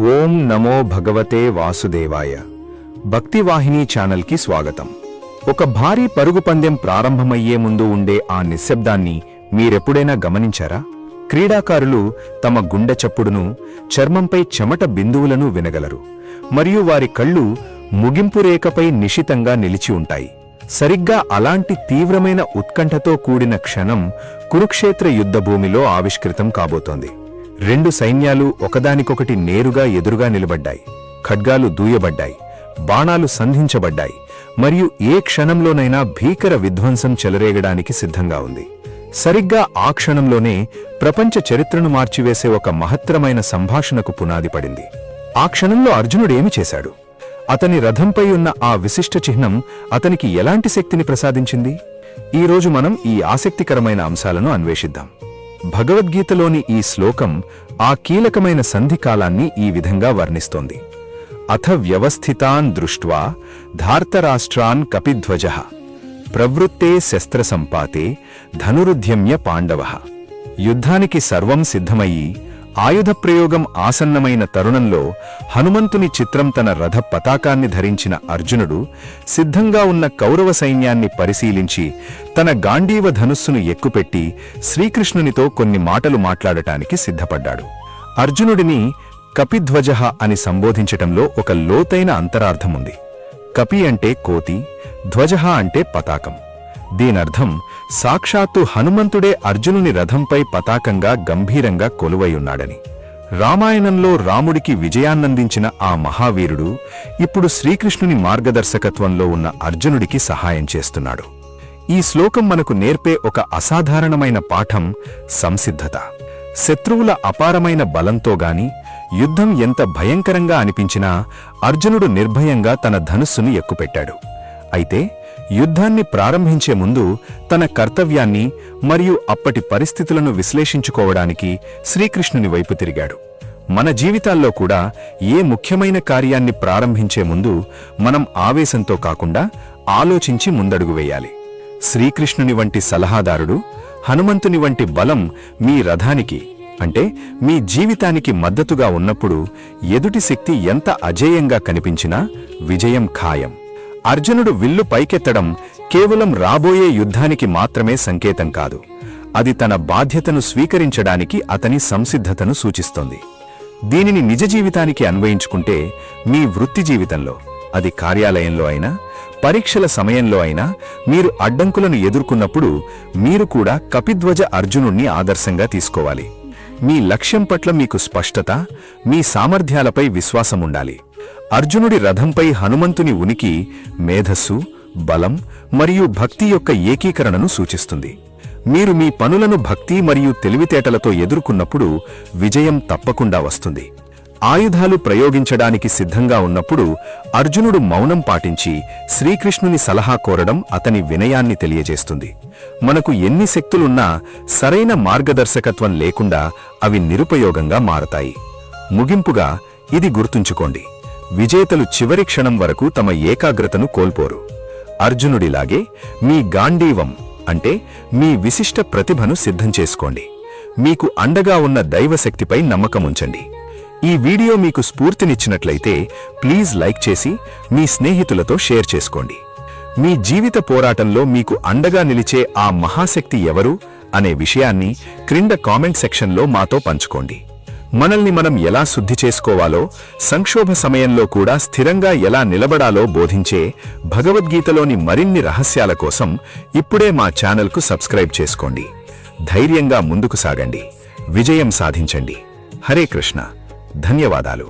ఓం నమో భగవతే వాసుదేవాయ. భక్తివాహిని ఛానల్కి స్వాగతం. ఒక భారీ పరుగు పందెం ప్రారంభమయ్యే ముందు ఉండే ఆ నిశ్శబ్దాన్ని మీరెప్పుడైనా గమనించారా? క్రీడాకారులు తమ గుండె చప్పుడును, చర్మంపై చెమట బిందువులను వినగలరు, మరియు వారి కళ్ళు ముగింపు రేఖపై నిశితంగా నిలిచి ఉంటాయి. సరిగ్గా అలాంటి తీవ్రమైన ఉత్కంఠతో కూడిన క్షణం కురుక్షేత్ర యుద్ధభూమిలో ఆవిష్కృతం కాబోతోంది. రెండు సైన్యాలు ఒకదానికొకటి నేరుగా ఎదురుగా నిలబడ్డాయి. ఖడ్గాలు దూయబడ్డాయి, బాణాలు సంధించబడ్డాయి, మరియు ఏ క్షణంలోనైనా భీకర విధ్వంసం చెలరేగడానికి సిద్ధంగా ఉంది. సరిగ్గా ఆ క్షణంలోనే ప్రపంచ చరిత్రను మార్చివేసే ఒక మహత్తరమైన సంభాషణకు పునాది పడింది. ఆ క్షణంలో అర్జునుడేమి చేశాడు? అతని రథంపై ఉన్న ఆ విశిష్ట చిహ్నం అతనికి ఎలాంటి శక్తిని ప్రసాదించింది? ఈరోజు మనం ఈ ఆసక్తికరమైన అంశాలను అన్వేషిద్దాం. భగవద్గీతలోని ఈ శ్లోకం ఆ కీలకమైన సంధికాలాన్ని ఈ విధంగా వర్ణిస్తోంది. అథ వ్యవస్థితాన్ దృష్ట్వా ధార్తరాష్ట్రాన్ కపిధ్వజః ప్రవృత్తే శస్త్రసంపాతే ధనురుద్యమ్య పాండవః. యుద్ధానికి సర్వం సిద్ధమయ్యి ఆయుధ ప్రయోగం ఆసన్నమైన తరుణంలో హనుమంతుని చిత్రం తన రథ పతాకాన్ని ధరించిన అర్జునుడు సిద్ధంగా ఉన్న కౌరవ సైన్యాన్ని పరిశీలించి తన గాంధీవ ధనుస్సును ఎక్కుపెట్టి శ్రీకృష్ణునితో కొన్ని మాటలు మాట్లాడటానికి సిద్ధపడ్డాడు. అర్జునుడిని కపిధ్వజః అని సంబోధించటంలో ఒక లోతైన అంతరార్థముంది. కపి అంటే కోతి, ధ్వజః అంటే పతాకం. దీనర్థం సాక్షాత్తు హనుమంతుడే అర్జునుని రథంపై పతాకంగా గంభీరంగా కొలువైయున్నాడని. రామాయణంలో రాముడికి విజయాన్నందించిన ఆ మహావీరుడు ఇప్పుడు శ్రీకృష్ణుని మార్గదర్శకత్వంలో ఉన్న అర్జునుడికి సహాయం చేస్తున్నాడు. ఈ శ్లోకం మనకు నేర్పే ఒక అసాధారణమైన పాఠం సంసిద్ధత. శత్రువుల అపారమైన బలంతో గాని యుద్ధం ఎంత భయంకరంగా అనిపించినా అర్జునుడు నిర్భయంగా తన ధనుస్సును ఎక్కుపెట్టాడు. అయితే యుద్ధాన్ని ప్రారంభించే ముందు తన కర్తవ్యాన్ని మరియు అప్పటి పరిస్థితులను విశ్లేషించుకోవడానికి శ్రీకృష్ణుని వైపు తిరిగాడు. మన జీవితాల్లో కూడా ఏ ముఖ్యమైన కార్యాన్ని ప్రారంభించే ముందు మనం ఆవేశంతో కాకుండా ఆలోచించి ముందడుగు వేయాలి. శ్రీకృష్ణుని వంటి సలహాదారుడు, హనుమంతుని వంటి బలం మీ రథానికి అంటే మీ జీవితానికి మద్దతుగా ఉన్నప్పుడు ఎదుటి శక్తి ఎంత అజేయంగా కనిపించినా విజయం ఖాయం. అర్జునుడు విల్లు పైకెత్తడం కేవలం రాబోయే యుద్ధానికి మాత్రమే సంకేతం కాదు, అది తన బాధ్యతను స్వీకరించడానికి అతని సంసిద్ధతను సూచిస్తోంది. దీనిని నిజ జీవితానికి అన్వయించుకుంటే మీ వృత్తి జీవితంలో, అది కార్యాలయంలో అయినా పరీక్షల సమయంలో అయినా మీరు అడ్డంకులను ఎదుర్కొన్నప్పుడు మీరు కూడా కపిధ్వజ అర్జునుణ్ణి ఆదర్శంగా తీసుకోవాలి. మీ లక్ష్యం పట్ల మీకు స్పష్టత, మీ సామర్థ్యాలపై విశ్వాసముండాలి. అర్జునుడి రథంపై హనుమంతుని ఉనికి మేధస్సు, బలం మరియు భక్తి యొక్క ఏకీకరణను సూచిస్తుంది. మీరు మీ పనులను భక్తి మరియు తెలివితేటలతో ఎదుర్కొన్నప్పుడు విజయం తప్పకుండా వస్తుంది. ఆయుధాలు ప్రయోగించడానికి సిద్ధంగా ఉన్నప్పుడు అర్జునుడు మౌనం పాటించి శ్రీకృష్ణుని సలహా కోరడం అతని వినయాన్ని తెలియజేస్తుంది. మనకు ఎన్ని శక్తులున్నా సరైన మార్గదర్శకత్వం లేకుండా అవి నిరుపయోగంగా మారతాయి. ముగింపుగా ఇది గుర్తుంచుకోండి: విజేతలు చివరి క్షణం వరకు తమ ఏకాగ్రతను కోల్పోరు. అర్జునుడిలాగే మీ గాంధీవం అంటే మీ విశిష్ట ప్రతిభను సిద్ధం చేసుకోండి. మీకు అండగా ఉన్న దైవశక్తిపై నమ్మకముంచండి. ఈ వీడియో మీకు స్ఫూర్తినిచ్చినట్లయితే ప్లీజ్ లైక్ చేసి మీ స్నేహితులతో షేర్ చేసుకోండి. మీ జీవిత పోరాటంలో మీకు అండగా నిలిచే ఆ మహాశక్తి ఎవరు అనే విషయాన్ని క్రింద కామెంట్ సెక్షన్లో మాతో పంచుకోండి. మనల్ని మనం ఎలా శుద్ధి చేసుకోవాలో, సంక్షోభ సమయంలో కూడా స్థిరంగా ఎలా నిలబడాలో బోధించే భగవద్గీతలోని మరిన్ని రహస్యాల కోసం ఇప్పుడే మా ఛానల్కు సబ్స్క్రైబ్ చేసుకోండి. ధైర్యంగా ముందుకు సాగండి, విజయం సాధించండి. హరే కృష్ణ. ధన్యవాదాలు.